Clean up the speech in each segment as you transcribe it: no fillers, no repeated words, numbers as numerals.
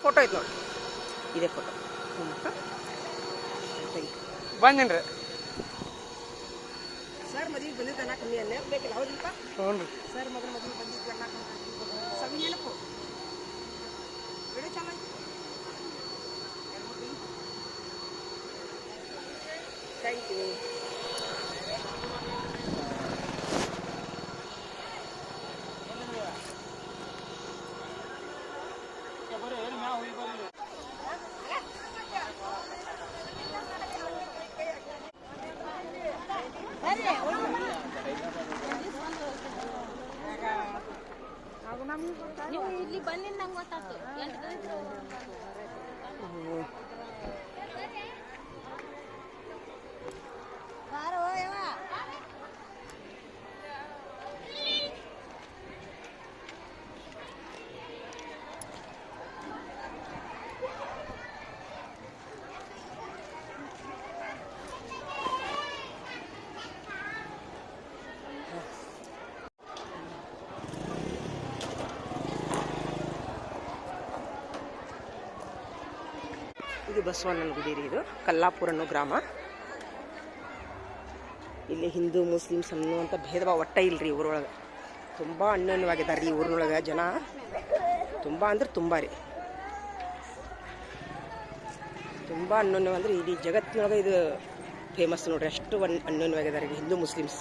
Photo ಐತೆ ನೋಡಿ, ಇದೇ ಫೋಟೋ. ಬಂದೇನ್ರಿ ಸರ್ ಮದುವೆಗೆ ಬಂದಿದ್ದ ಅನ್ನ ಕಮ್ಮಿ ಅಲ್ಲೇ ಬೇಕಿಲ್ಲ ಹೌದಿಲ್ಲಪ್ಪ? ಹ್ಞೂ ರೀ ಸರ್ ಮದುವೆಗೆ ಬಂದಿದ್ದು ಅನ್ನ ಸವಿ ನೆನಪು ವಿಡಿಯೋ ಚಲೋ ಥ್ಯಾಂಕ್ ಯು. ನೀವು ಇಲ್ಲಿ ಬಂದಿದ್ದು ನಂಗೆ ಗೊತ್ತಾಯ್ತು. ಇದು ಬಸವಣ್ಣನ ಗುಡಿ ರೀ. ಇದು ಕಲ್ಲಾಪುರ ಅನ್ನೋ ಗ್ರಾಮ. ಇಲ್ಲಿ ಹಿಂದೂ ಮುಸ್ಲಿಮ್ಸ್ ಅನ್ನುವಂಥ ಭೇದ ಭಾವ ಒಟ್ಟ ಇಲ್ರಿ ಊರೊಳಗೆ. ತುಂಬ ಅನ್ಯೋನ್ಯವಾಗಿದ್ದಾರೆ ರೀ ಊರಿನೊಳಗೆ ಜನ, ತುಂಬ ಅಂದ್ರೆ ತುಂಬ ರೀ, ತುಂಬ ಅನ್ಯೋನ್ಯ ಅಂದ್ರೆ ಇಡೀ ಜಗತ್ತಿನೊಳಗೆ ಇದು ಫೇಮಸ್ ನೋಡ್ರಿ. ಅಷ್ಟು ಅನ್ಯೋನ್ಯವಾಗಿದ್ದಾರೆ ರೀ ಹಿಂದೂ ಮುಸ್ಲಿಮ್ಸ್.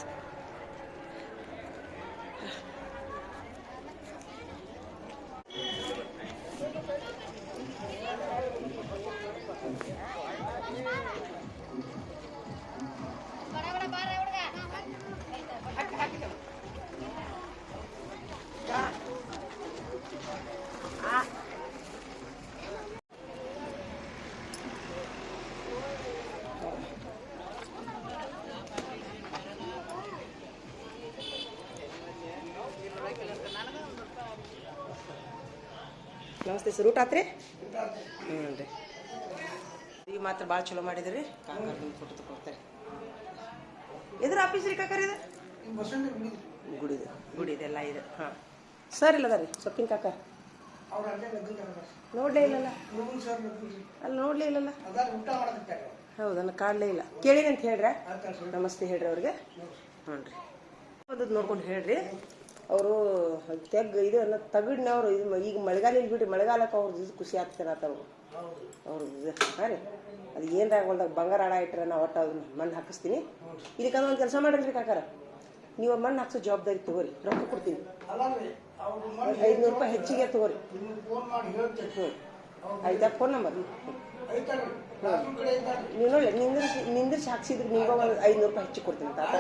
ನಮಸ್ತೆ ಸರ್, ಊಟ ಆತ್ರಿ? ಹ್ಞೂ ರೀ. ಈಗ ಮಾತ್ರ ಭಾಳ ಚಲೋ ಮಾಡಿದ್ರಿ. ಕಾಕರ್ ನಿಮ್ಮ ಫೋಟೋ ತಗೊಳ್ತಾರೆ. ಎದ್ರ ಆಫೀಸ್ ರೀ ಕಾಕರ್? ಇದು ಗುಡಿದೆಲ್ಲ ಇದೆ. ಹಾಂ ಸರ್ ಇಲ್ಲ ಅದ ರೀ ಸೊಪ್ಪಿನ ಕಾಕರ್ ನೋಡಲೇ ಇಲ್ಲಲ್ಲ. ಅಲ್ಲಿ ನೋಡಲೇ ಇಲ್ಲಲ್ಲ. ಹೌದನ್ನ ಕಾಣಲೇ ಇಲ್ಲ. ಕೇಳಿರಿ ಅಂತ ಹೇಳ್ರಿ. ನಮಸ್ತೆ ಹೇಳ್ರಿ ಅವ್ರಿಗೆ. ಹ್ಞೂ ರೀ ಒಂದು ನೋಡ್ಕೊಂಡು ಹೇಳ್ರಿ. ಅವರು ಇದು ತಗಡ್ನವ್ರು. ಇದು ಈಗ ಮಳೆಗಾಲ ಇಲ್ಲಿ ಬಿಡ್ರಿ, ಮಳೆಗಾಲಕ್ಕೆ ಅವ್ರದ್ದು ಇದು ಖುಷಿ ಆಗ್ತಾರತ್ತ ಅವ್ರದ್ದು. ಹಾಂ ರೀ, ಅದು ಏನರ ಹೊಲ್ದಾಗ ಬಂಗಾರ ಆಡ ಇಟ್ರೆ ನಾವು ಒಟ್ಟು ಅದನ್ನ ಮಣ್ಣು ಹಾಕಿಸ್ತೀನಿ. ಇದಕ್ಕೆ ಒಂದು ಕೆಲಸ ಮಾಡಿರಿ ಕಾಕಾರ, ನೀವು ಮಣ್ಣು ಹಾಕ್ಸೋ ಜವಾಬ್ದಾರಿ ತಗೋರಿ. ರೊಕ್ಕ ಕೊಡ್ತೀನಿ, 500 ರೂಪಾಯಿ ಹೆಚ್ಚಿಗೆ ತಗೋರಿ. ಹ್ಞೂ ಆಯ್ತಾ? ಫೋನ್ ನಂಬರ್ ನೀವು ನೋಡಿ ನಿಂದಿರ್ಸಿ ಹಾಕ್ಸಿದ್ರೆ ನಿಮ್ಗೆ ಒಂದು 500 ರೂಪಾಯಿ ಹೆಚ್ಚು ಕೊಡ್ತೀನಿ ತಾತ.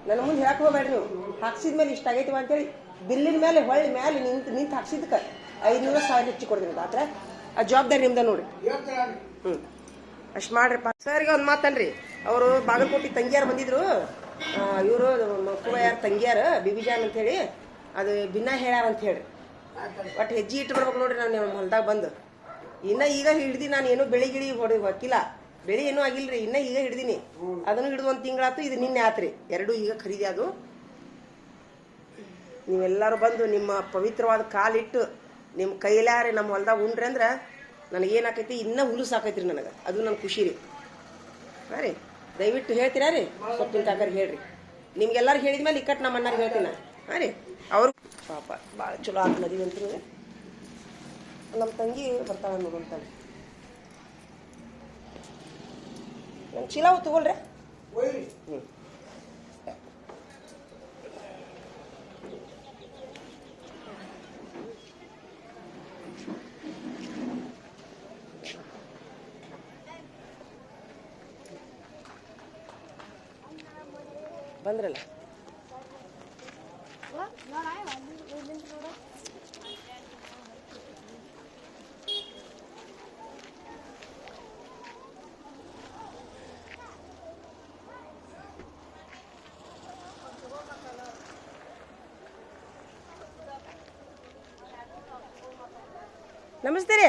ನನ್ನ ಮುಂದೆ ಹೇಳಕ್ಕೆ ಹೋಗ್ಬೇಡ್ರಿ. ನೀವು ಹಾಕ್ಸಿದ್ಮೇಲೆ ಇಷ್ಟ ಆಗೈತಿ ಅಂತೇಳಿ ಬಿಲ್ಲಿನ ಮೇಲೆ ಹೊಳ್ಳಿ ಮೇಲೆ ನಿಂತು ಹಾಕ್ಸಿದ್ದಕ್ಕೆ 500-1000 ಹೆಚ್ಚು ಕೊಡ್ತೀನಿ ತಾತ್ರ. ಆ ಜವಾಬ್ದಾರಿ ನಿಮ್ದ ನೋಡ್ರಿ. ಹ್ಞೂ ಅಷ್ಟು ಮಾಡ್ರಿಪ್ಪ. ಸರ್ಗೆ ಒಂದು ಮಾತನ್ರಿ, ಅವರು ಬಾಗಲಕೋಟೆ ತಂಗಿಯಾರು ಬಂದಿದ್ರು. ಇವರು ಮಕ್ಕಳು ತಂಗಿಯಾರು ಬಿಬಿಜಾನ್ ಅಂತ ಹೇಳಿ ಅದು ಭಿನ್ನ ಹೇಳ್ಯಾರ ಅಂತ ಹೇಳ್ರಿ. ಒಟ್ಟು ಹೆಜ್ಜೆ ಇಟ್ಟು ಬರ್ಬೇಕು ನೋಡ್ರಿ. ನಾನು ನಿಮ್ಮ ಹೊಲ್ದಾಗ ಬಂದು ಇನ್ನ ಈಗ ಹಿಡ್ದಿ. ನಾನು ಏನೋ ಬೆಳಿ ಗಿಳಿ ಹೊಕ್ಕಿಲ್ಲ, ಬೆಳಿ ಏನೂ ಆಗಿಲ್ರಿ. ಇನ್ನ ಈಗ ಹಿಡ್ದೀನಿ. ಅದನ್ನು ಹಿಡಿದು 1 ತಿಂಗಳಾತು. ಇದು ನಿನ್ನೆ ಆತ್ರಿ. ಎರಡೂ ಈಗ ಖರೀದಿ ಅದು. ನೀವೆಲ್ಲರೂ ಬಂದು ನಿಮ್ಮ ಪವಿತ್ರವಾದ ಕಾಲಿಟ್ಟು ನಿಮ್ಮ ಕೈಲಾರಿ ನಮ್ಮ ಹೊಲ್ದಾಗ ಉಂಡ್ರಿ ಅಂದ್ರೆ ನನಗೇನಾಕೈತಿ, ಇನ್ನೂ ಹುಲು ಸಾಕೈತ್ರಿ ನನಗೆ. ಅದು ನನ್ನ ಖುಷಿ ರೀ. ಹಾಂ ರೀ, ದಯವಿಟ್ಟು ಹೇಳ್ತೀರಾ ರೀ ಸೊಪ್ಪಿನ ಕಾಕರಿಗೆ ಹೇಳ್ರಿ. ನಿಮ್ಗೆಲ್ಲರಿಗೂ ಹೇಳಿದ್ಮೇಲೆ ಇಕ್ಕಟ್ಟು ನಮ್ಮ ಅಣ್ಣರಿಗೆ ಹೇಳ್ತೀನಿ. ಹಾಂ ರೀ, ಅವರು ಪಾಪ ಭಾಳ ಚಲೋ ಆತ ಮದುವೆ ಅಂತ. ನಮ್ಮ ತಂಗಿ ಬರ್ತಾಳೆ ನೋಡಂತಾಳೆ. ನನ್ನ ಚೀಲ ತಗೊಳ್ರಿ. ಹ್ಞೂ ಬಂದ್ರಲ್ಲ. ನಮಸ್ತೆ ರೀ.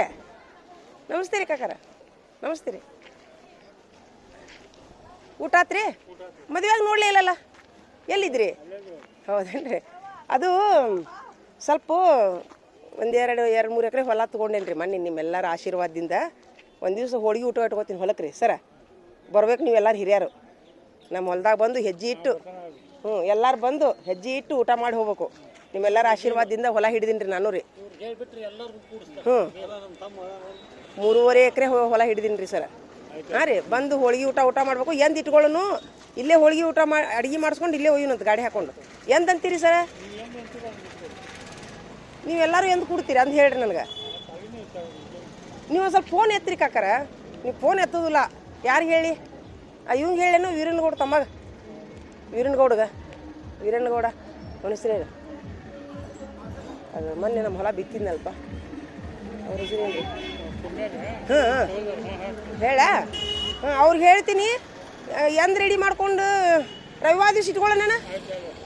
ನಮಸ್ತೆ ರೀ ಕಾಕಾರ. ನಮಸ್ತೆ ರೀ. ಊಟ ಆತ್ರಿ? ಮದುವೆಯಾಗ ನೋಡಲೇ ಇಲ್ಲಲ್ಲ, ಎಲ್ಲಿದ್ರಿ? ಹೌದೇನ್ರಿ? ಅದು ಸ್ವಲ್ಪ ಎರಡು ಮೂರು ಎಕರೆ ಹೊಲ ತೊಗೊಂಡೇನಿ ರೀ ಮೊನ್ನೆ ನಿಮ್ಮೆಲ್ಲರ ಆಶೀರ್ವಾದದಿಂದ. ಒಂದು ದಿವಸ ಹೋಳಿಗೆ ಊಟ ಇಟ್ಕೋತೀನಿ ಹೊಲಕ್ಕೆ ರೀ ಸರ. ಬರ್ಬೇಕು ನೀವೆಲ್ಲರೂ ಹಿರಿಯರು ನಮ್ಮ ಹೊಲ್ದಾಗ ಬಂದು ಹೆಜ್ಜೆ ಇಟ್ಟು ಎಲ್ಲರೂ ಬಂದು ಹೆಜ್ಜೆ ಇಟ್ಟು ಊಟ ಮಾಡಿ ಹೋಗ್ಬೇಕು. ನಿಮ್ಮೆಲ್ಲರ ಆಶೀರ್ವಾದದಿಂದ ಹೊಲ ಹಿಡಿದೀನಿ ರೀ ನಾನು ರೀ. 3.5 ಎಕರೆ ಹೊಲ ಹಿಡಿದೀನಿ ರೀ ಸರ. ಹಾಂ ರೀ, ಬಂದು ಹೋಳಿಗೆ ಊಟ ಮಾಡ್ಬೇಕು. ಎಂದು ಇಟ್ಕೊಳ್ಳೋನು ಇಲ್ಲೇ ಹೋಳಿಗೆ ಊಟ ಅಡುಗೆ ಮಾಡಿಸ್ಕೊಂಡು ಇಲ್ಲೇ ಒಯ್ಯೋನಂತ ಗಾಡಿ ಹಾಕೊಂಡು. ಎಂದಂತೀರಿ ಸರ? ನೀವೆಲ್ಲರೂ ಎಂದು ಕೊಡ್ತೀರಿ ಅಂತ ಹೇಳ್ರಿ ನನಗೆ. ನೀವು ಒಂದು ಸ್ವಲ್ಪ ಫೋನ್ ಎತ್ತಿರಿ ಕಾಕಾರ. ನೀವು ಫೋನ್ ಎತ್ತೋದಿಲ್ಲ. ಯಾರಿಗೆ ಹೇಳಿ? ಇವಂಗೆ ಹೇಳೇನು ವೀರಣ್ಣಗೌಡ ತಮ್ಮಗೆ, ವೀರಣ್ಣಗೌಡ ಅವನ ಹೆಸರೇನು? ಅದು ಮೊನ್ನೆ ನಮ್ಮ ಹೊಲ ಬಿತ್ತಿದ್ನಲ್ಪ, ಅವ್ರ ಹೆಸರೇನು? ಹೇಳ ಅವ್ರಿಗೆ ಹೇಳ್ತೀನಿ. ಎಂದು ರೆಡಿ ಮಾಡ್ಕೊಂಡು ರವಿವಾರ ದಿವಸ ಇಟ್ಕೊಳ್ಳೋ ನಾನು,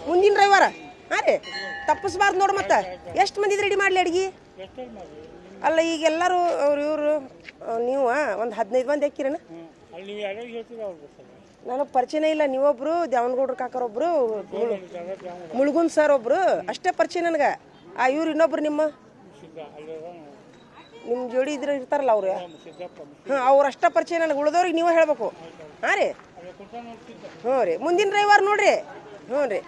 ಮುಂದಿನ ರವಿವಾರ. ಹಾಂ ರೀ, ತಪ್ಪಿಸ್ಬಾರ್ದು ನೋಡು. ಮತ್ತೆ ಎಷ್ಟು ಮಂದಿದು ರೆಡಿ ಮಾಡಲಿ ಅಡ್ಗೆ? ಅಲ್ಲ ಈಗ ಎಲ್ಲರೂ ಇವರು ನೀವು ಒಂದು 15 ಮಂದಿ ಹಾಕಿರೇನ? ನನಗೆ ಪರಿಚಯನೇ ಇಲ್ಲ. ನೀವೊಬ್ರು, ದ್ಯಾವನಗೌಡ್ರ ಕಾಕರೊಬ್ರು, ಮುಳುಗುನ್ ಸರ್ ಒಬ್ರು, ಅಷ್ಟೇ ಪರಿಚಯ ನನಗೆ. ಇವ್ರು ಇನ್ನೊಬ್ರು ನಿಮ್ಮ ಜೋಡಿ ಇರ್ತಾರಲ್ಲ ಅವ್ರು, ಅವ್ರು ಅಷ್ಟೇ ಪರಿಚಯ ನನಗೆ. ಉಳಿದವ್ರಿಗೆ ನೀವೇ ಹೇಳ್ಬೇಕು. ಹಾಂ ರೀ, ಹ್ಞೂ ರೀ, ಮುಂದಿನ ರವಿವಾರ ನೋಡ್ರಿ. ಹ್ಞೂ ರೀ.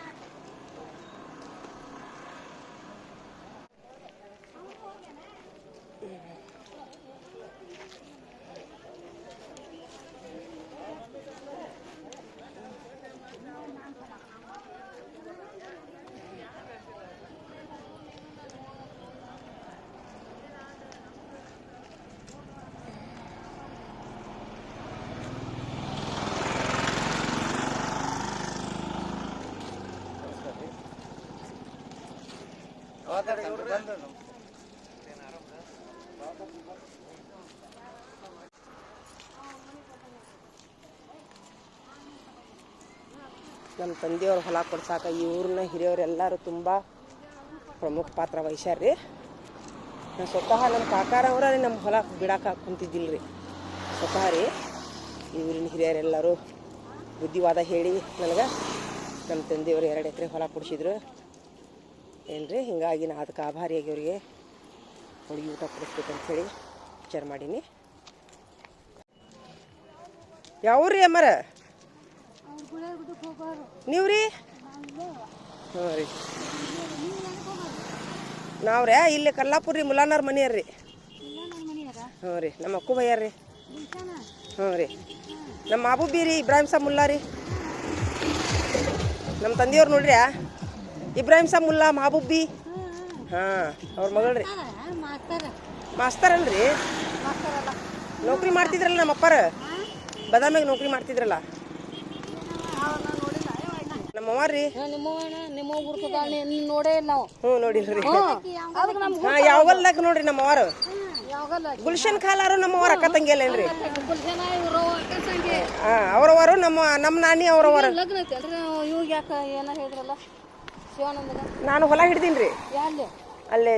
ನಮ್ಮ ತಂದೆಯವ್ರ ಹೊಲ ಕೊಡ್ಸಾಕ ಈ ಊರಿನ ಹಿರಿಯವರೆಲ್ಲರೂ ತುಂಬ ಪ್ರಮುಖ ಪಾತ್ರ ವಹಿಸ್ಯಾರ ರೀ. ಸ್ವತಃ ನಮ್ಮ ಕಾಕಾರವ್ರ ನಮ್ಮ ಹೊಲ ಬಿಡಾಕ ಕುಂತಿದ್ದಿಲ್ಲ ರೀ. ಸ್ವತಃ ರೀ ಈ ಊರಿನ ಹಿರಿಯರೆಲ್ಲರೂ ಬುದ್ಧಿವಾದ ಹೇಳಿ ನನಗೆ ನಮ್ಮ ತಂದೆಯವರು 2 ಎಕರೆ ಹೊಲ ಕೊಡಿಸಿದ್ರು ಏನು ರೀ. ಹಿಂಗಾಗಿ ನಾ ಅದಕ್ಕೆ ಆಭಾರಿಯಾಗಿ ಅವ್ರಿಗೆ ಹೋಳಿಗೆ ಊಟ ಕೊಡಿಸ್ಬೇಕಂತ ಹೇಳಿ ವಿಚಾರ ಮಾಡೀನಿ. ಯಾವ್ರಿ ಅಮ್ಮರ ನೀವು ರೀ? ಹ್ಞೂ ರೀ, ನಾವು ರೀ ಇಲ್ಲಿ ಕಲ್ಲಾಪುರ ರೀ, ಮುಲಾನಾರ್ ಮನೆಯರ್ ರೀ. ಹ್ಞೂ ರೀ, ನಮ್ಮ ಅಕ್ಕು ಭಯ್ಯಾರ ರೀ. ಹ್ಞೂ ರೀ, ನಮ್ಮ ಮಾಬೂಬಿ ರೀ, ಇಬ್ರಾಹಿಂ ಸಾಬ್ ಮುಲ್ಲಾ ರೀ. ನಮ್ಮ ತಂದೆಯವ್ರು ನೋಡ್ರಿ ಇಬ್ರಾಹಿಂ ಸಾಬ್ ಮುಲ್ಲಾ ಮಾಬೂಬಿ. ಹಾಂ, ಅವ್ರ ಮಗಳು ರೀ. ಮಾಸ್ತರ್ ಅಲ್ರಿ, ನೌಕರಿ ಮಾಡ್ತಿದ್ರಲ್ಲ ನಮ್ಮ ಅಪ್ಪಾರ, ಬದಾಮಿಯಾಗ ನೌಕರಿ ಮಾಡ್ತಿದ್ರಲ್ಲ ನಮ್ಮ ಅವ್ವ ರೀ. ನೋಡೇ ನಾವು. ಹ್ಞೂ ನೋಡಿಲ್ರಿ. ಹಾಂ, ಯಾವಲ್ದಾಗ ನೋಡ್ರಿ ನಮ್ಮ ಅವರು ಗುಲ್ಶನ್ ಖಾಲಾರು ನಮ್ಮ ಅವ್ರ ಅಕ್ಕ ತಂಗಿ ಅಲ್ಲೇನ್ರಿ? ಹಾಂ, ಅವ್ರವರು ನಮ್ಮ ನಾನಿ ಅವ್ರವರು. ನಾನು ಹೊಲ ಹಿಡ್ದೀನಿ ರೀ ಅಲ್ಲೇ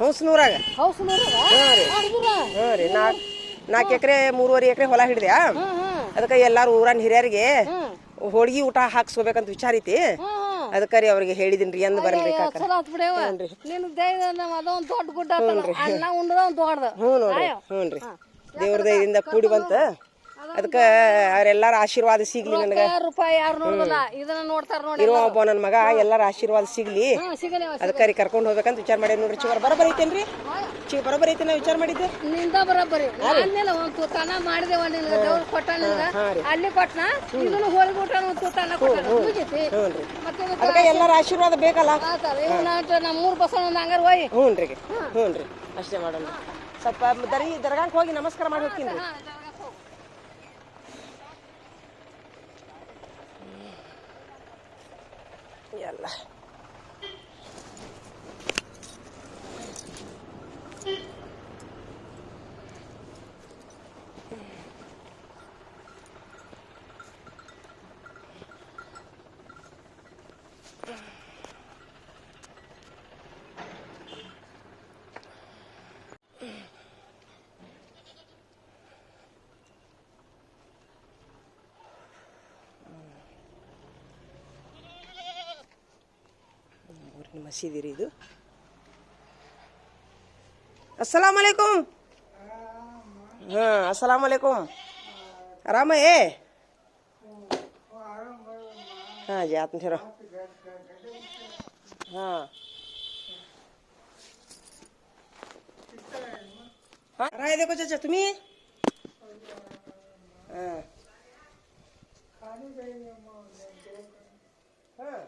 ಹೌಸ್ನೂರಾಗ. ಹ್ಞೂ ರೀ, ಹ್ಞೂ ರೀ, 4 ಎಕರೆ 3.5 ಎಕರೆ ಹೊಲ ಹಿಡ್ದ್ಯಾ. ಅದಕ್ಕೆ ಎಲ್ಲಾರು ಊರನ್ ಹಿರಿಯರಿಗೆ ಹೋಳಿಗೆ ಊಟ ಹಾಕ್ಸ್ಕೋಬೇಕಂತ ವಿಚಾರ ಐತಿ. ಅದಕ್ಕೆ ರೀ ಅವ್ರಿಗೆ ಹೇಳಿದಿನ್ರಿ ಎಂದು ಬರಲ್ರಿ ಕಾಕ. ಹ್ಞೂ ನೋಡ್ರಿ, ಹ್ಞೂ ರೀ, ದೇವ್ರ ದಯದಿಂದ ಕೂಡಿ ಬಂತ. ಅದಕ್ಕೆ ಅವರೆಲ್ಲರ ಆಶೀರ್ವಾದ ಸಿಗ್ಲಿ ನನಗೆ. ಇರೋ ಒಬ್ಬ ನನ್ನ ಮಗ ಎಲ್ಲರ ಆಶೀರ್ವಾದ ಸಿಗ್ಲಿ. ಅದಕ್ಕೆ ರೀ ಕರ್ಕೊಂಡು ಹೋಗ್ಬೇಕಂತ ವಿಚಾರ ಮಾಡಿ ನೋಡ್ರಿ. ಚಿವರ್ ಬರೋಬ್ಬರಿ ಐತೇನ್ರಿ? ಬರೋಬ್ಬರಿ ಐತೆ ನಾ ವಿಚಾರ ಮಾಡಿದ್ದೆ. ನಿಂದ ಬರೋಬ್ಬರಿ ಮಾಡಿದೆ. ಅಲ್ಲಿ ಕೊಟ್ಟನ ಇದನ್ನು ಹೋಳಿಗೆ ಊಟ ಅದಕ್ಕೆ ಎಲ್ಲರ ಆಶೀರ್ವಾದ ಬೇಕಲ್ಲ. ನಮ್ಮ 3 ಬಸ್ ಹಂಗಾರ ಹೋಯ್. ಹ್ಞೂ ರೀ, ಹ್ಞೂ ರೀ, ಅಷ್ಟೇ ಮಾಡೋಣ. ಸ್ವಲ್ಪ ದರ್ಗಾಕ್ಕೆ ಹೋಗಿ ನಮಸ್ಕಾರ ಮಾಡಿ ಹೋಗ್ತೀನಿ ರೀ. ಎಲ್ಲ ಮಸೀದಿ ರೀ ಇದು. अस्सलाम वालेकुम. हाँ अस्सलाम वालेकुम. आराम आहे. हाँ जी आत ठेवा. हाँ हाँ राय देखो चाचा तुम्ही. हाँ हाँ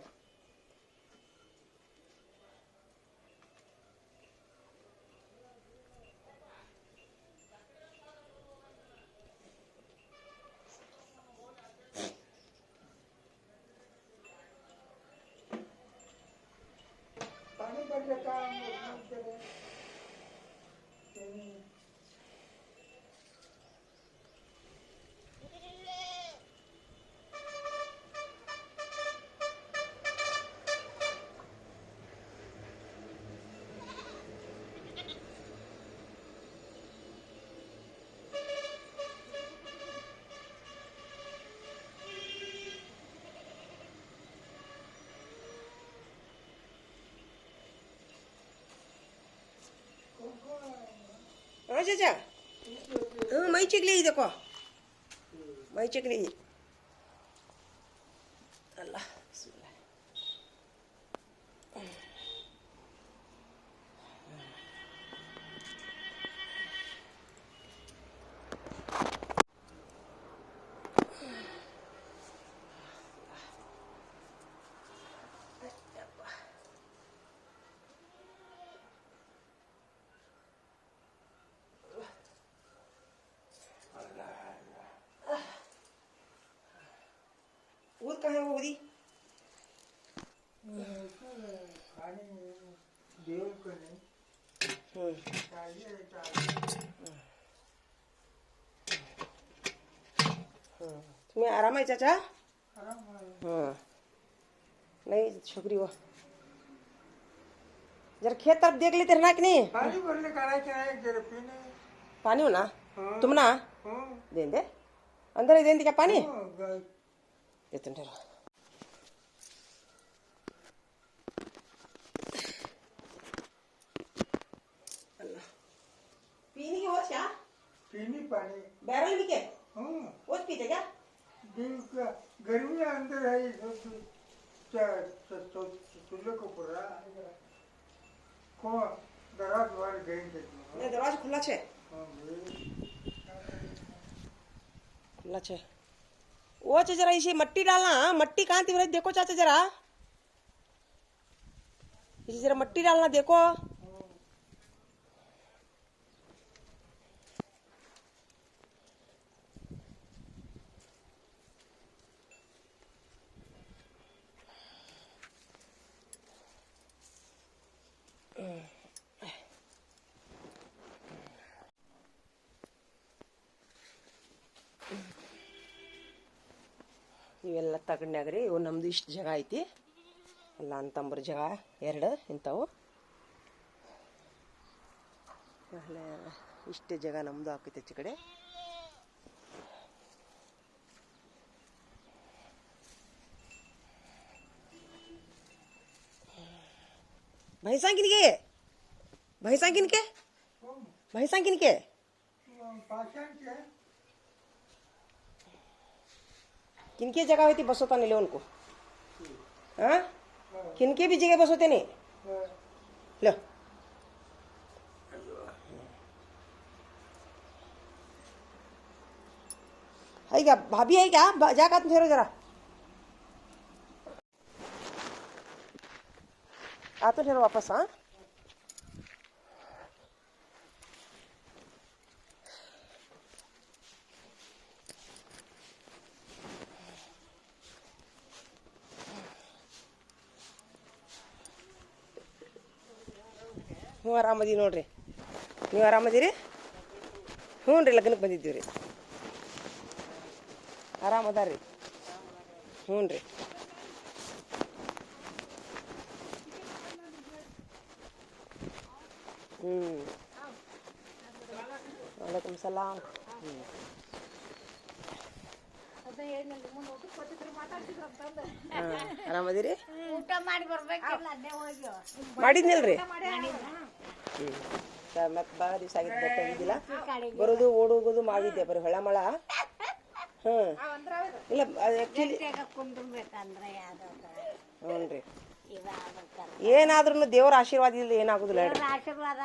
हाँ चाचा. हाँ मैं चिकली देखो. मैं चिकली. अल्लाह बिस्मिल्लाह. ऊद कहाँ है वो उदी? तुम्हें आराम है चाचा? हाँ नहीं छोकरी वो जरा खेत तरफ देख लेते रहना कि नहीं. पानी भरने का जरा पीने. पानी हो ना हाँ. तुम ना हाँ. दे दे अंदर ही दे क्या पानी हाँ, देते ठहरो. पीने की हो क्या पीनी पानी. बैरल भी के हाँ. वो पीते क्या. दिन का गर्मी अंदर है चूल्हे को पूरा को दराज वाले गए थे. नहीं दरवाजा खुला छे. हाँ, खुला छे. वो चाचा जरा इसे मट्टी डालना. मट्टी कहाँ थी भाई देखो चाचा जरा. इसे जरा मट्टी डालना देखो. ಇವೆಲ್ಲ ತಗೊಂಡ್ಯಾಗ್ರಿ ಇವು ನಮ್ದು ಇಷ್ಟು ಜಾಗ ಐತಿ. ಎಲ್ಲ ಅಂತಂಬ್ರ ಜಾಗ ಎರಡು ಇಂಥವು. ಆಮೇಲೆ ಇಷ್ಟು ಜಾಗ ನಮ್ದು ಹಾಕೈತೆ ಈಚೆ ಕಡೆ. भैंसा किनके भैंसा किनके भैंसा किनके पाषाण क्या है? किनके जगह होती बसोता नहीं ले उनको. हाँ किनके भी जगह बसोते नहीं लो. है क्या भाभी है क्या जाकर तुम ठहरो जरा. आते ठहरो वापस. हाँ ಹ್ಞೂ ಆರಾಮದೀವಿ ನೋಡ್ರಿ. ನೀವು ಆರಾಮದೀರಿ? ಹ್ಞೂ ರೀ ಲಗ್ನಕ್ಕೆ ಬಂದಿದ್ದೀವಿ ರೀ. ಆರಾಮದಾರ ರೀ. ಹ್ಞೂ ರೀ. वालेकुम सलाम. ಆರಾಮದಿರಿ? ಊಟ ಮಾಡಿ ಬರ್ಬೇಕಿಲ್ಲ ಅಲ್ಲೇ ಹೋಗಿ ಮಾಡಿದ್ನಿಲ್ರಿ. ಮತ್ತೆ ಭಾಳ ದಿವಸ ಆಗಿದ್ದು ಬೆಟ್ಟ ಆಗಿದ್ದಿಲ್ಲ. ಬರೋದು ಓಡೋಗೋದು ಮಾಡಿದ್ದೆ ಬರೀ ಹೊಳ ಮಳ. ಹಾಂ ಇಲ್ಲ ಆ್ಯಕ್ಚುಲಿ ಹ್ಞೂ ರೀ ಏನಾದ್ರೂ ದೇವ್ರ ಆಶೀರ್ವಾದ ಇಲ್ಲ ಏನಾಗುದಿಲ್ಲ ಹೇಳ್ರಿ. ಆಶೀರ್ವಾದ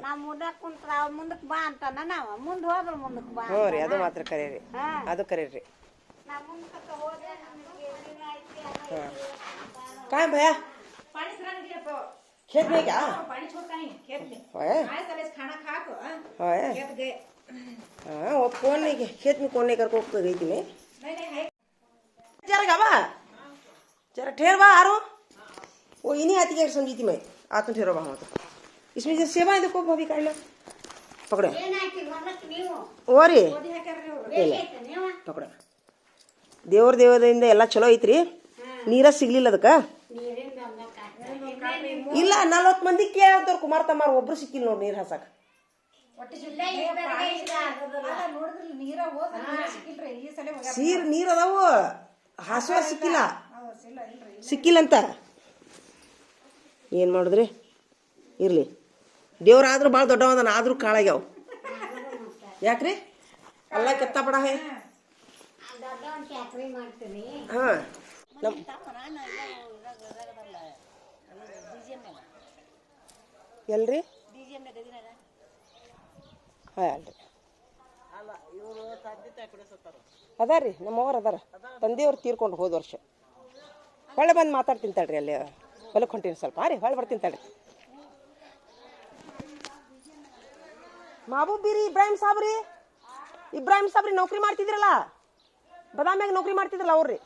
ನಾವ್ ಮುಂದಕ್ ಕುಂತ್ರ ಮುಂದಕ್ ಬಾ ಅಂತಾನ ನಾವ್ ಮುಂದ್ ಹೋದ್ರ ಮುಂದಕ್ ಬಾ. ಹ್ಞೂ ರೀ ಅದು ಮಾತ್ರ ಕರೆ ರೀ, ಅದು ಕರೆ ರೀ. ನಾವ್ ಮುಂದಕ್ಕೆ ಹೋದ್ರೆ ನಮ್ಗೆ ಏನೇನೋ ಐತಿ हाँ काय भैया पानी से रंग दिया तो खेत में क्या पानी छोड़ता नहीं खेत में है आए साले खाना खा को है खेत गए हाँ वो कौन नहीं खेत में कौन नहीं कर को गई थी मैं नहीं है जरा गाबा जरा ठहर बा आरो वो इन्हीं आती है समझी थी मैं आत्म ठहरो बा तो इसमें जो सेवा है देखो भाभी काट लो पकड़ो ಏನಾಯ್ತು ಹೊಲಕ್ ನೀವು ಓರಿ ओदी है कर रहे हो ಬೇಕೈತೆ ನೀವು ಪಕಡ ದೇವ್ರ ದೇವದಿಂದ ಎಲ್ಲ ಚಲೋ ಐತ್ರಿ. ನೀರ ಸಿಗ್ಲಿಲ್ಲ ಅದಕ್ಕೆ ನೀರಿಂದ ಇಲ್ಲ 40 ಮಂದಿ ಕೇಳ್ತಾರ ಕುಮಾರ್ ತಮ್ಮಾರ್ ಒಬ್ರು ಸಿಕ್ಕಿಲ್ಲ ನೋಡಿ ನೀರ್ ಹಾಸಕ. ನೋಡಿದ್ರಿ ನೀರ ಹೋದ್ರೆ ಸಿಕ್ಕಿಲ್ರಿ ಈ ಸಲ ನೀರ್ ಅದಾವು ಹಾಸುವ ಸಿಕ್ಕಿಲ್ಲ ಸಿಕ್ಕಿಲ್ಲಂತ ಏನ್ ಮಾಡುದ್ರಿ ಇರ್ಲಿ ದೇವ್ರ ಆದ್ರೂ ಭಾಳ ದೊಡ್ಡವದನ ಆದ್ರೂ ಕಾಳಾಗ್ಯಾವ ಯಾಕ್ರಿ ಅಲ್ಲ ಕೆತ್ತ ಪಡ ಹೇ ದೊಡ್ಡವನ್ ಚಾಕ್ರಿ ಮಾಡ್ತೀನಿ. ಹಾ ನಮ್ ಎಲ್ರಿ ಹಾ ಅಲ್ರಿ ಅದಾರ್ರಿ ನಮ್ಮವ್ರು ಅದಾರ ತಂದೆಯವ್ರು ತೀರ್ಕೊಂಡು ಹೋದ ವರ್ಷ. ಹೊಳೆ ಬಂದು ಮಾತಾಡ್ತೀನಿ ತಡ್ರಿ ಅಲ್ಲಿ ಹೊಲಕ್ಕೆ ಹೊಂಟೀನಿ ಸ್ವಲ್ಪ ರೀ ಹೊಳೆ ಬರ್ತೀನಿ ತಡ್ರಿ. ಮಾಬೂಬ್ ಬೀರಿ ಇಬ್ರಾಹಿಂ ಸಾಬ್ರಿ ನೌಕರಿ ಮಾಡ್ತಿದ್ರಲ್ಲ ಬದಾಮ್ಯಾಗ ನೌಕರಿ ಮಾಡ್ತಿದ್ರಲ್ಲ ಅವ್ರಿ.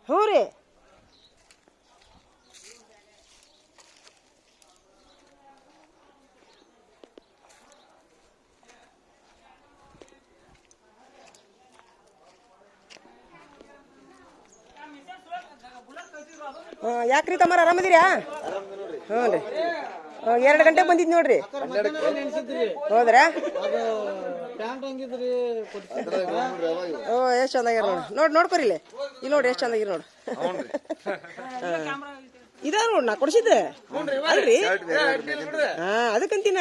ಹ್ಞೂ ರೀ ಯಾಕ್ರಿ ತಮ್ಮಾರ ಆರಾಮದಿರಾ? ಹ್ಞೂ ರೀ 2 ಗಂಟೆಗೆ ಬಂದಿದ್ ನೋಡ್ರಿ. ಹೌದ್ರಾ? ಓ ಎಷ್ಟು ಚಂದಾಗ್ಯಾರ ನೋಡಿ ನೋಡ್ಕೊರಿ ಇಲ್ಲಿ ನೋಡ್ರಿ ಎಷ್ಟು ಚಂದಾಗಿರ್ ನೋಡಿ. ಇದ ನೋಡ್ ನಾ ಕೊಡ್ಸಿದ್ದೆ ಅಲ್ರಿ ಹಾ ಅದಕ್ಕಂತೀನ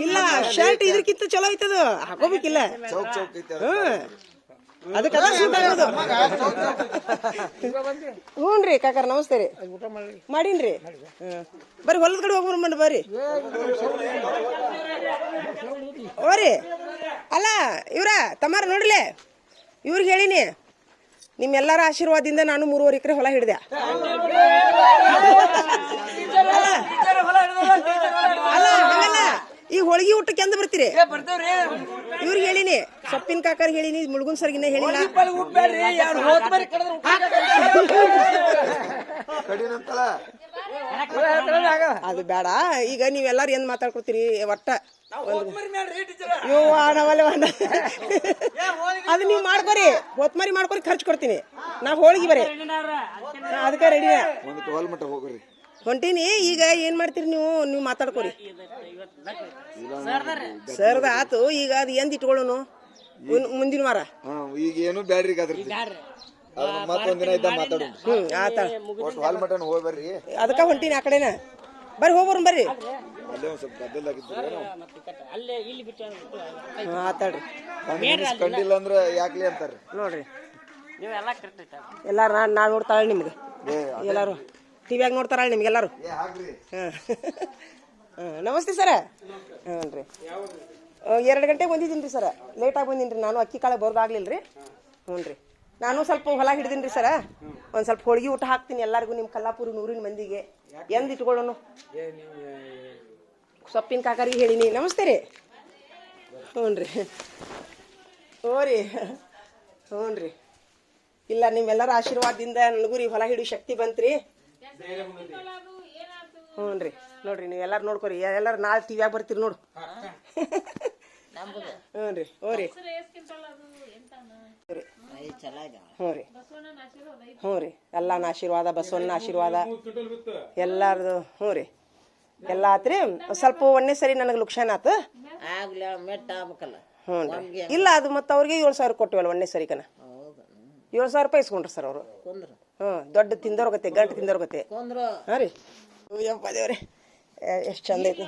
ಇಲ್ಲ ಶರ್ಟ್ ಇದ್ರಕ್ಕಿಂತ ಚಲೋ ಐತದು ಹಾಕೋಬೇಕಿಲ್ಲ. ಅದಕ್ಕೆ ಹ್ಞೂನ್ರಿ ಕಾಕಾರ ನಮಸ್ತೆ ರೀ ಮಾಡೀನ್ರಿ. ಬರ್ರಿ ಹೊಲದ ಕಡೆ ಹೋಗ್ಬಂದ್ ಬರ್ರಿ. ಓರಿ ಅಲ್ಲ ಇವ್ರ ತಮ್ಮಾರ ನೋಡ್ಲೆ ಇವ್ರಿಗೆ ಹೇಳಿನಿ ನಿಮ್ಮೆಲ್ಲರ ಆಶೀರ್ವಾದದಿಂದ ನಾನು 3.5 ಎಕರೆ ಹೊಲ ಹಿಡ್ದೆ. ಅಲ್ಲ ಹಂಗಲ್ಲ ಈಗ ಹೋಳಿಗೆ ಊಟಕ್ಕೆ ಎಂದ ಬರ್ತೀರಿ ಇವ್ರಿಗೆ ಹೇಳಿನಿ ಸೊಪ್ಪಿನ ಕಾಕರ್ಗೆ ಹೇಳಿನಿ ಮುಳುಗುನ್ ಸರ್ಗಿನ ಹೇಳಿಲ್ಲ. ಅದು ಬೇಡ ಈಗ ನೀವೆಲ್ಲಾರು ಏನ್ ಮಾತಾಡ್ಕೊತೀರಿ ಒಟ್ಟ ಅದು ನೀವು ಮಾಡ್ಕೊರಿ ಹೊತ್ಮರಿ ಮಾಡ್ಕೊರಿ ಖರ್ಚು ಕೊಡ್ತೀನಿ ನಾ ಹೋಳಿಗೆ ಬರೀ ಅದಕ್ಕೆ ರೆಡಿ ಹೊಂಟೀನಿ. ಈಗ ಏನ್ ಮಾಡ್ತೀರಿ ನೀವು ಮಾತಾಡ್ಕೊರಿ ಸರ್ದ ಆತು. ಈಗ ಅದು ಎಂದ್ ಇಟ್ಕೊಳ್ಳೋನು ಮುಂದಿನ ವಾರ ಈಗ ಏನು ಬ್ಯಾಡ್ರಿ ಮತ್ತೊಂದಿನ ಇದ್ದ ಮಾತಾಡೋಣ. ಆತ ಹಾಲ್ ಮಟನ್ ಹೋಗಿ ಬರ್ರಿ ಅದಕ್ಕ ಹೊಂಟೀನಿ ಆ ಕಡೆನ ಬರ್ರಿ ಹೋಗ್ಬರ್ ಬರ್ರಿ ಅಲ್ಲೇ ಒಂದ್ ಸ್ವಲ್ಪ ಆತಾಡ್ರಿ ಕಂಡಿಲ್ಲ ಅಂದ್ರ ಯಾಕ್ಲಿ ಅಂತಾರ ನೋಡ್ರಿ ಎಲ್ಲಾರು ನಾಳೆ ನೋಡ್ತಾಳೆ ನಿಮ್ಗೆ ಎಲ್ಲಾರು ಟಿವಿಯಾಗ ನೋಡ್ತಾರ ನಿಮ್ಗೆಲ್ಲಾರು. ನಮಸ್ತೆ ಸರ. ಹ್ಞೂ ರೀ 2 ಗಂಟೆಗೆ ಬಂದಿದ್ದೀನಿ ರೀ ಸರ ಲೇಟಾಗಿ ಬಂದೀನಿ ರೀ ನಾನು ಅಕ್ಕಿ ಕಾಳು ಬರೋದಾಗ್ಲಿಲ್ಲ ರೀ. ಹ್ಞೂ ರೀ ನಾನು ಸ್ವಲ್ಪ ಹೊಲ ಹಿಡ್ದೀನಿ ರೀ ಸರ ಒಂದು ಸ್ವಲ್ಪ ಹೋಳಿಗೆ ಊಟ ಹಾಕ್ತೀನಿ ಎಲ್ಲರಿಗೂ ನಿಮ್ಮ ಕಲ್ಲಾಪುರಿ 100 ಮಂದಿಗೆ ಎಂದ್ ಇಟ್ಕೊಳ್ಳೋನು ಸೊಪ್ಪಿನ ಕಾಕರಿಗೆ ಹೇಳಿನಿ. ನಮಸ್ತೆ ರೀ. ಹ್ಞೂ ರೀ ಹ್ಞೂ ರೀ ಹ್ಞೂ ರೀ ಇಲ್ಲ ನಿಮ್ಮೆಲ್ಲರ ಆಶೀರ್ವಾದದಿಂದ ನನಗೂ ರೀ ಹೊಲ ಹಿಡಿಯೋ ಶಕ್ತಿ ಬಂತ್ರಿ. ಹ್ಞೂ ರೀ ನೋಡ್ರಿ ನೀವು ಎಲ್ಲಾರು ನೋಡ್ಕೊರಿ ಎಲ್ಲಾರು ನಾಳೆ ಟಿವಿಯಾಗ ಬರ್ತೀರಿ ನೋಡು. ಹ್ಞೂ ರೀ ಹ್ಞೂ ರೀ ಹ್ಞೂ ರೀ ಹ್ಞೂ ರೀ ಎಲ್ಲನ ಆಶೀರ್ವಾದ ಬಸವಣ್ಣನ ಆಶೀರ್ವಾದ ಎಲ್ಲಾರ್ದು. ಹ್ಞೂ ರೀ ಎಲ್ಲ ಆತ್ರಿ. ಸ್ವಲ್ಪ ಒಂದೇ ಸರಿ ನನಗೆ ಲುಕ್ಷಾನ್ ಆತು. ಹ್ಞೂ ರೀ ಇಲ್ಲ ಅದು ಮತ್ತೆ ಅವ್ರಿಗೆ 7,000 ಕೊಟ್ಟಿವಲ್ಲ ಒಂದೇ ಸರಿಕನ 7,000 ರೂಪಾಯಿ ಇಸ್ಕೊಂಡ್ರಿ ಸರ್ ಅವರು. ದೊಡ್ಡ ತಿಂದವ್ರಗತ್ತೆ ಗಂಟು ತಿಂದವ್ರಗತ್ತೆ ಹಾಂ ರೀ ಯಪ್ಪ ದೇವ್ರಿ ಎಷ್ಟು ಚಂದ ಐತಿ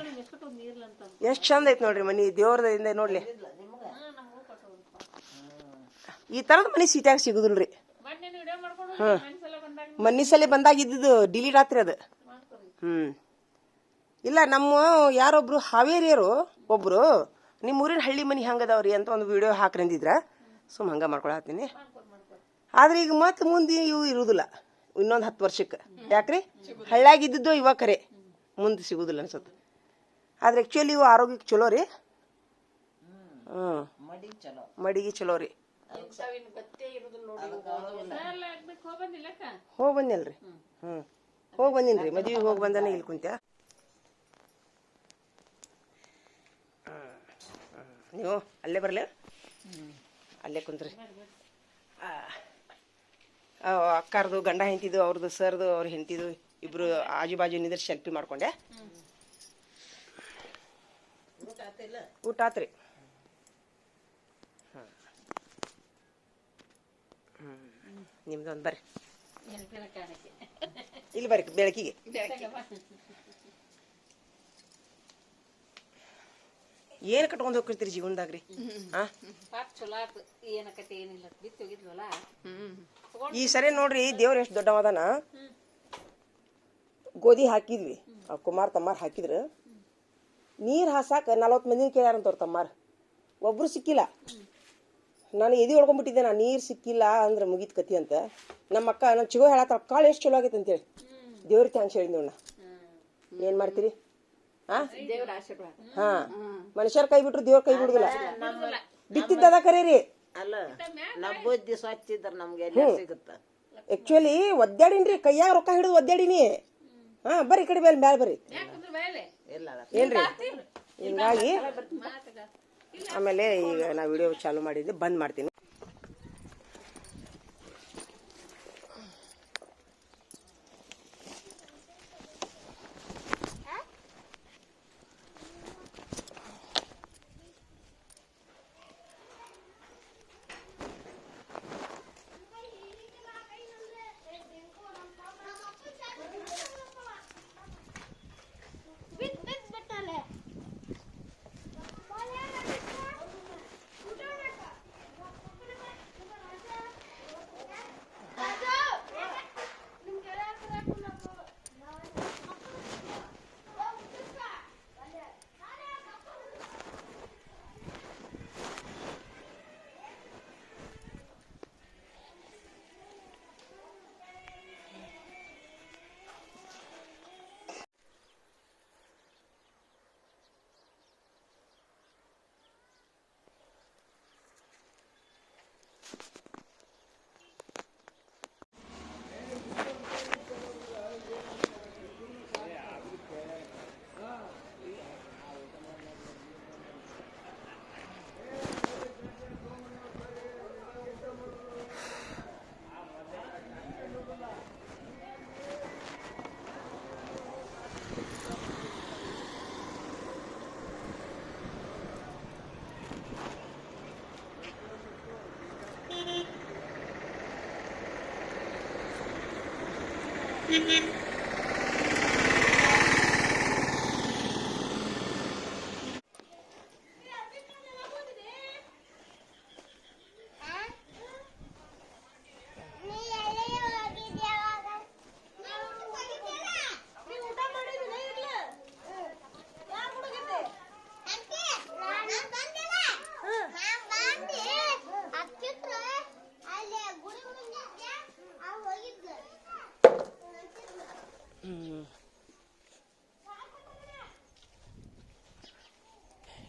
ಎಷ್ಟು ಚಂದ ಐತಿ ನೋಡ್ರಿ ಮನಿ ದೇವ್ರದಿಂದ ನೋಡ್ಲಿ ಈ ಥರದ ಮನಿ ಸೀಟ್ಯಾಗ ಸಿಗುದಿಲ್ರಿ ಹಾಂ ಮನಿ ಸಲ ಬಂದಾಗ ಇದ್ದಿದ್ದು ಡಿಲೀಟ್ ಆತ್ರಿ ಅದು ಇಲ್ಲ ನಮ್ಮ ಯಾರೊಬ್ರು ಹಾವೇರಿಯರು ಒಬ್ರು ನಿಮ್ಮ ಊರಿನ ಹಳ್ಳಿ ಮನಿ ಹಂಗದವ್ರಿ ಅಂತ ಒಂದು ವಿಡಿಯೋ ಹಾಕ್ರಂದಿದ್ರ ಸುಮ್ಮ ಹಂಗೆ ಮಾಡ್ಕೊಳತ್ತೀನಿ ಆದ್ರೆ ಈಗ ಮತ್ತೆ ಮುಂದೆ ಇವು ಇರುವುದಿಲ್ಲ ಇನ್ನೊಂದು 10 ವರ್ಷಕ್ಕೆ ಯಾಕ್ರಿ ಹಳ್ಳ್ಯಾಗಿದ್ದು ಇವಾಗ ಕರೆ ಮುಂದೆ ಸಿಗುದಿಲ್ಲ ಅನ್ಸುತ್ತೆ ಆದ್ರೆ ಆ್ಯಕ್ಚುಲಿ ಇವು ಆರೋಗ್ಯಕ್ಕೆ ಚಲೋ ರೀ ಮಡಿಗೆ ಚಲೋ ರೀ ಹೋಗಿ ಬಂದಿಲ್ರಿ ಹೋಗಿ ಬಂದಿನ್ರಿ ಮದ್ವೆಗೆ ಹೋಗಿ ಬಂದಾನೆ ಇಲ್ಲಿ ಕುಂತ್ಯ ನೀವು ಅಲ್ಲೇ ಬರಲಿ ಅಲ್ಲೇ ಕುಂತ್ರಿ ಅಕ್ಕಾರ್ದು ಗಂಡ ಹೆಂತಿದ್ದು ಅವ್ರದ್ದು ಸರ್ದು ಅವ್ರ ಹೆಂತಿದ್ದು ಇಬ್ರು ಆಜು ಬಾಜು ನಿಂದ್ರೆ ಸೆಲ್ಫಿ ಮಾಡ್ಕೊಂಡೆ ಊಟ ಆತ್ರಿ ನಿಮ್ದೊಂದು ಬರ್ರಿ ಇಲ್ಲಿ ಬರ್ರಿ ಬೆಳಕಿಗೆ ಏನ್ ಕಟ್ಕೊಂಡ್ ಹೋಗ್ತಿರ್ತೀರಿ ಜೀವನದಾಗ್ರಿ ಈ ಸರಿ ನೋಡ್ರಿ ದೇವ್ರ ಎಷ್ಟು ದೊಡ್ಡವದಾನ ಗೋಧಿ ಹಾಕಿದ್ವಿ ಕುಮಾರ್ ತಮ್ಮಾರ್ ಹಾಕಿದ್ರು ನೀರ್ ಹಾಸಾಕ 40 ಮಂದಿನ ಕೇಳ್ಯಾರಂತವ್ರ ತಮ್ಮಾರ್ ಒಬ್ರು ಸಿಕ್ಕಿಲ್ಲ ನಾನು ಎದಿ ಹೊಡ್ಕೊಂಡ್ಬಿಟ್ಟಿದ್ದೆ ನಾ ನೀರ್ ಸಿಕ್ಕಿಲ್ಲ ಅಂದ್ರೆ ಮುಗಿತ್ ಕತಿ ಅಂತ ನಮ್ಮ ಅಕ್ಕ ನನ್ನ ಚಿಗೋ ಹೇಳತ್ತಾಳ ಕಾಳು ಎಷ್ಟು ಚಲೋ ಆಗೈತೆ ಅಂತೇಳಿ ದೇವ್ರ ಥ್ಯಾಂಕ್ಸ್ ಹೇಳಿ ನೋಡ ಏನ್ ಮಾಡ್ತೀರಿ ಹಾ ಮನುಷ್ಯರ ಕೈ ಬಿಟ್ರು ದೇವ್ರ ಕೈ ಬಿಡುದಿಲ್ಲ ಬಿತ್ತಿದ್ದದ ಕರೀರಿ ಅಲ್ಲ ನಬ್ಬುದ್ದಿ ಸ್ವಚ್ಛಿದ್ರ ನಮ್ಗೆ ಸಿಗುತ್ತ ಆಕ್ಚುಲಿ ಒದ್ದಾಡಿನ್ರಿ ಕೈಯಾಗ ರೊಕ್ಕ ಹಿಡಿದು ಒದ್ದಾಡಿನಿ ಹಾ ಬರ್ರಿ ಈ ಕಡೆ ಮೇಲೆ ಮ್ಯಾಲ ಬರ್ರಿ ಏನ್ರಿ ಹಿಂಗಾಗಿ ಆಮೇಲೆ ಈಗ ನಾ ವಿಡಿಯೋ ಚಾಲು ಮಾಡಿದ್ದೆ ಬಂದ್ ಮಾಡ್ತೀನಿ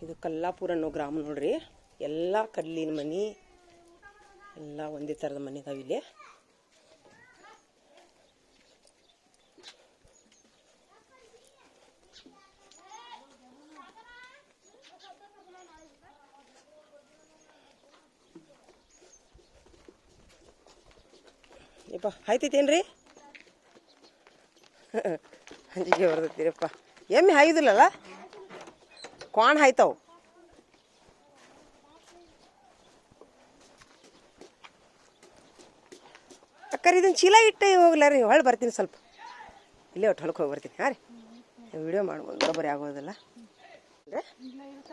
ಇದು ಕಲ್ಲಾಪುರ ಅನ್ನೋ ಗ್ರಾಮ ನೋಡ್ರಿ ಎಲ್ಲ ಕಲ್ಲಿನ ಮನಿ ಎಲ್ಲ ಒಂದೇ ಥರದ ಮನೆ ಇದಾವೆ ಇಲ್ಲಿ ಯಪ್ಪ ಹಾಯ್ತೈತೇನ್ರಿ ಅಂಜಿಗೆ ಬರ್ತೈತಿರಪ್ಪ ಎಮ್ಮೆ ಹಾಯುದಿಲ್ಲಲ್ಲ ಕ್ವಾಣ್ ಹಾಯ್ತಾವ ಅಕ್ಕ ಅಕ್ಕಾರಿ ಇದನ್ನು ಚೀಲ ಇಟ್ಟು ಹೋಗ್ಲ ರೀ ಹೊಳ್ಳಿ ಬರ್ತೀನಿ ಸ್ವಲ್ಪ ಇಲ್ಲೇ ಒಟ್ಟು ಹೊಲಕ್ಕೆ ಹೋಗಿ ಬರ್ತೀನಿ ಹಾಂ ರೀ ವಿಡಿಯೋ ಮಾಡ್ಬೋದು ಬರೋಬ್ಬರಿ ಆಗೋದಿಲ್ಲ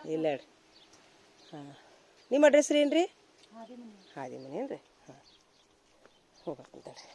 ಇಲ್ಲ ಹೇಳ್ರಿ ಹಾಂ ನಿಮ್ಮ ಅಡ್ರೆಸ್ ರೀ ಏನು ರೀ ಹಾದಿ ಮನೆ ಏನು ರೀ ಹಾಂ ಹೋಗಿ ಬರ್ತೀನಿ ತಡ್ರಿ